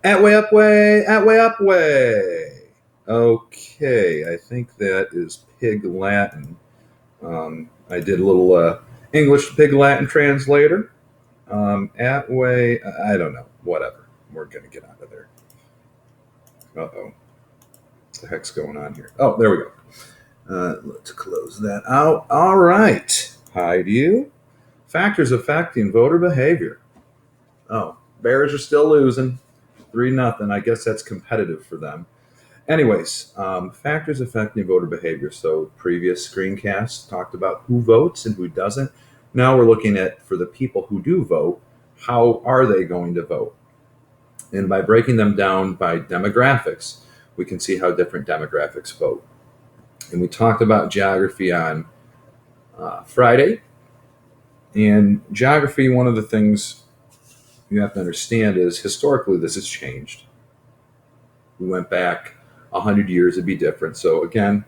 At way. Okay, I think that is Pig Latin. I did a little English to Pig Latin translator. At way, I don't know. Whatever. We're gonna get out of there. Uh oh, what the heck's going on here? Oh, there we go. Let's close that out. All right. Hi to you. Factors affecting voter behavior. Oh, Bears are still losing 3-0. I guess that's competitive for them. Anyways, factors affecting voter behavior. So previous screencasts talked about who votes and who doesn't. Now we're looking at, for the people who do vote, how are they going to vote? And by breaking them down by demographics, we can see how different demographics vote. And we talked about geography on Friday. And geography, one of the things you have to understand is historically this has changed. We went back 100 years, it'd be different. So again,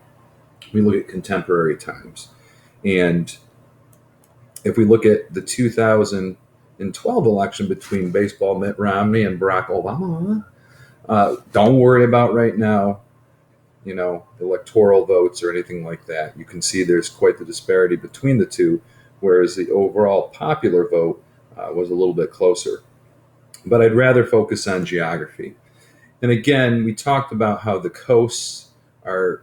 we look at contemporary times. And if we look at the 2012 election between baseball Mitt Romney and Barack Obama, don't worry about right now, electoral votes or anything like that. You can see there's quite the disparity between the two, whereas the overall popular vote was a little bit closer. But I'd rather focus on geography. And again, we talked about how the coasts are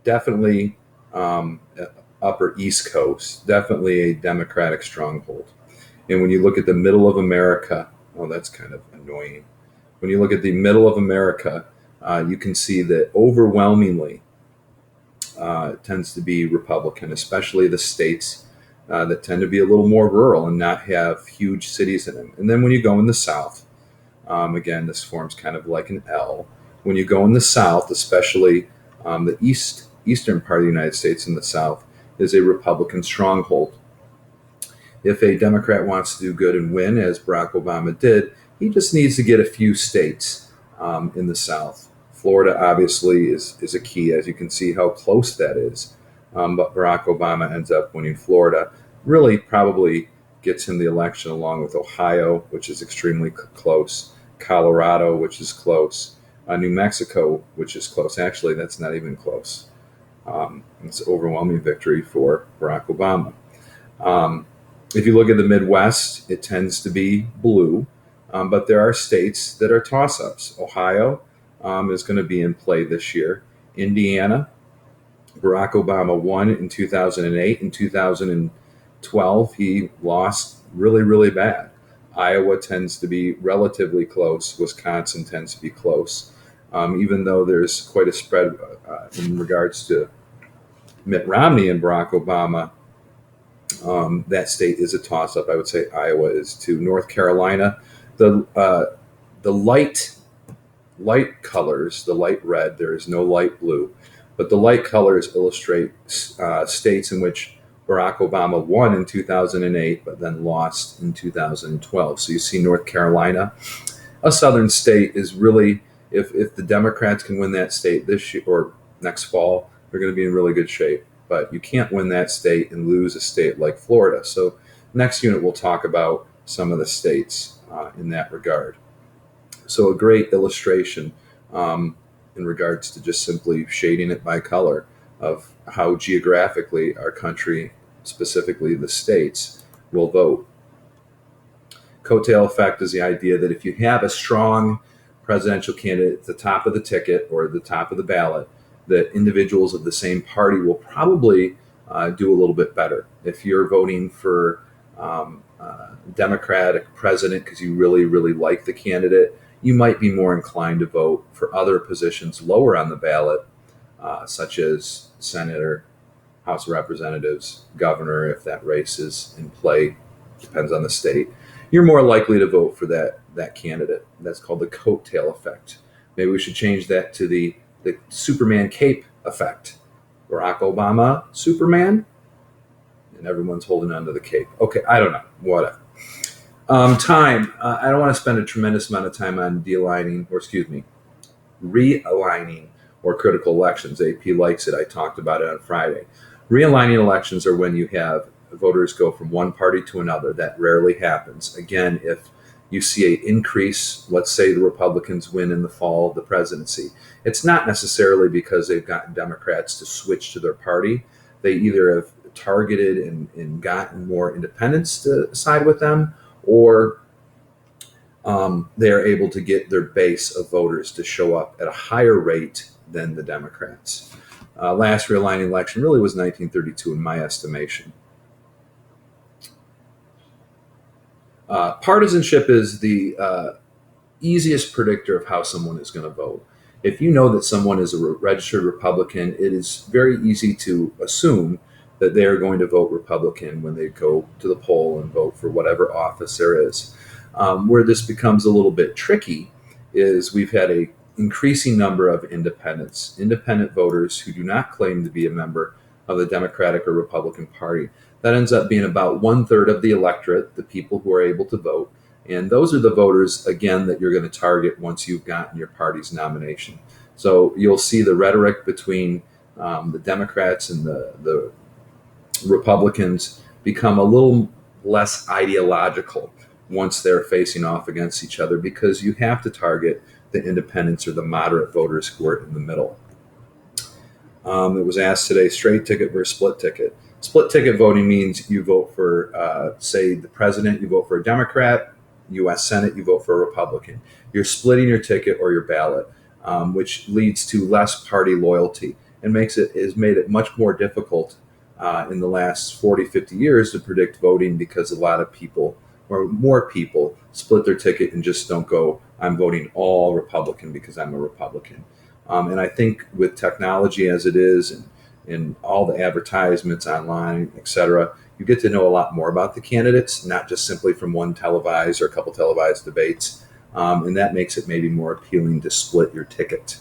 definitely upper East Coast, definitely a Democratic stronghold. And when you look at the middle of America, oh, that's kind of annoying. When you look at the middle of America, you can see that overwhelmingly it tends to be Republican, especially the states that tend to be a little more rural and not have huge cities in them. And then when you go in the South, again, this forms kind of like an L. When you go in the South, especially the eastern part of the United States in the South, is a Republican stronghold. If a Democrat wants to do good and win, as Barack Obama did, he just needs to get a few states in the South. Florida, obviously, is a key, as you can see how close that is. But Barack Obama ends up winning Florida. Really probably gets him the election along with Ohio, which is extremely close, Colorado, which is close, New Mexico, which is close. Actually, that's not even close. It's an overwhelming victory for Barack Obama. If you look at the Midwest, it tends to be blue, but there are states that are toss-ups. Ohio is going to be in play this year. Indiana, Barack Obama won in 2008. In 2012, he lost really, really bad. Iowa tends to be relatively close. Wisconsin tends to be close. Even though there's quite a spread in regards to Mitt Romney and Barack Obama, that state is a toss-up. I would say Iowa is too. North Carolina, the light colors, the light red. There is no light blue, but the light colors illustrate states in which Barack Obama won in 2008, but then lost in 2012. So you see North Carolina, a southern state, is really, if the Democrats can win that state this year or next fall, they're going to be in really good shape. But you can't win that state and lose a state like Florida. So next unit, we'll talk about some of the states in that regard. So a great illustration in regards to just simply shading it by color of how geographically our country, specifically the states, will vote. Coattail effect is the idea that if you have a strong presidential candidate at the top of the ticket or the top of the ballot, that individuals of the same party will probably do a little bit better. If you're voting for Democratic president because you really, really like the candidate, you might be more inclined to vote for other positions lower on the ballot, such as senator, House of Representatives, governor, if that race is in play, depends on the state. You're more likely to vote for that candidate. That's called the coattail effect. Maybe we should change that to the Superman cape effect. Barack Obama, Superman, and everyone's holding onto the cape. Okay, I don't know, whatever. Time. I don't want to spend a tremendous amount of time on realigning or critical elections. AP likes it. I talked about it on Friday. Realigning elections are when you have voters go from one party to another. That rarely happens. Again, if you see an increase. Let's say the Republicans win in the fall of the presidency. It's not necessarily because they've gotten Democrats to switch to their party. They either have targeted and gotten more independents to side with them, or they are able to get their base of voters to show up at a higher rate than the Democrats. Last realigning election really was 1932 in my estimation. Partisanship is the easiest predictor of how someone is going to vote. If you know that someone is a registered Republican, it is very easy to assume that they are going to vote Republican when they go to the poll and vote for whatever office there is. Where this becomes a little bit tricky is we've had a increasing number of independent voters who do not claim to be a member of the Democratic or Republican Party. That ends up being about 1/3 of the electorate, the people who are able to vote. And those are the voters, again, that you're going to target once you've gotten your party's nomination. So you'll see the rhetoric between the Democrats and the Republicans become a little less ideological once they're facing off against each other, because you have to target the independents or the moderate voters who are in the middle. It was asked today, straight ticket versus split ticket. Split ticket voting means you vote for, say, the president, you vote for a Democrat, U.S. Senate, you vote for a Republican. You're splitting your ticket or your ballot, which leads to less party loyalty and has made it much more difficult in the last 40, 50 years to predict voting, because a lot of people, or more people, split their ticket and just don't go, I'm voting all Republican because I'm a Republican. And I think with technology as it is, and all the advertisements online, et cetera, you get to know a lot more about the candidates, not just simply from one televised or a couple televised debates. And that makes it maybe more appealing to split your ticket.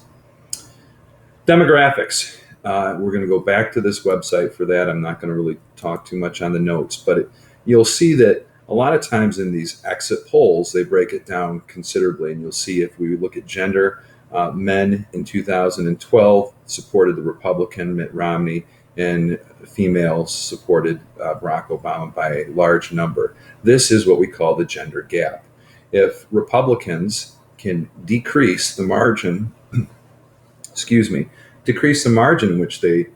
Demographics. We're going to go back to this website for that. I'm not going to really talk too much on the notes, but you'll see that a lot of times in these exit polls, they break it down considerably. And you'll see, if we look at gender, men in 2012 supported the Republican Mitt Romney, and females supported Barack Obama by a large number. This is what we call the gender gap. If Republicans can decrease the margin, decrease the margin in which they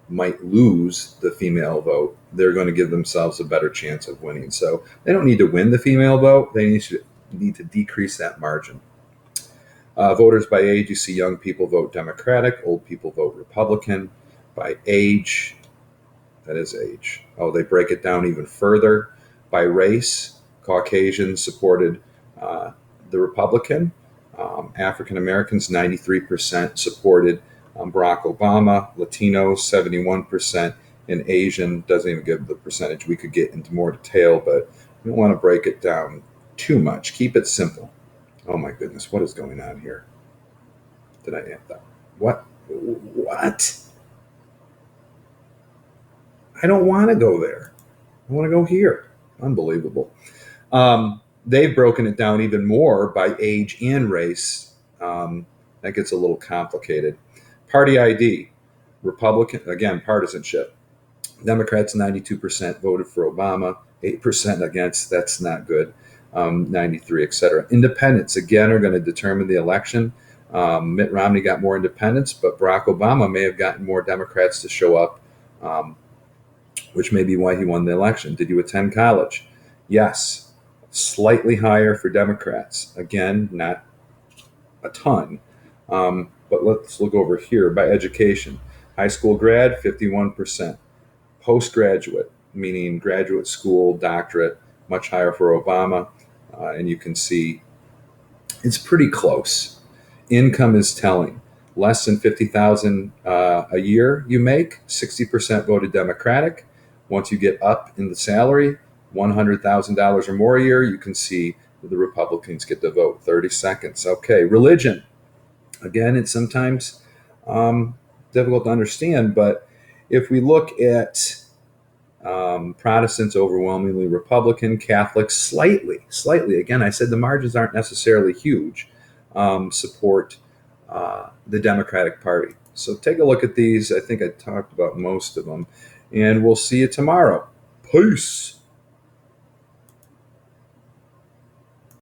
might lose the female vote, they're going to give themselves a better chance of winning. So they don't need to win the female vote. They need to decrease that margin. Voters by age, you see young people vote Democratic, old people vote Republican. By age, that is age. Oh, they break it down even further. By race, Caucasians supported the Republican. African Americans, 93% supported Barack Obama. Latinos, 71%. And Asian, doesn't even give the percentage. We could get into more detail, but we don't want to break it down too much. Keep it simple. Oh my goodness, what is going on here? Did I have that? What? I don't want to go there. I want to go here. Unbelievable. They've broken it down even more by age and race. That gets a little complicated. Party ID, Republican, again, partisanship. Democrats, 92% voted for Obama, 8% against. That's not good. 93, et cetera. Independents, again, are going to determine the election. Mitt Romney got more independents, but Barack Obama may have gotten more Democrats to show up, which may be why he won the election. Did you attend college? Yes. Slightly higher for Democrats. Again, not a ton. But let's look over here by education. High school grad, 51%. Postgraduate, meaning graduate school, doctorate, much higher for Obama. And you can see it's pretty close. Income is telling. Less than $50,000 a year you make, 60% voted Democratic. Once you get up in the salary, $100,000 or more a year, you can see the Republicans get the vote. 30 seconds. Okay, religion. Again, it's sometimes difficult to understand, but if we look at Protestants, overwhelmingly Republican, Catholics, slightly, again, I said the margins aren't necessarily huge, support the Democratic Party. So take a look at these. I think I talked about most of them, and we'll see you tomorrow. Peace.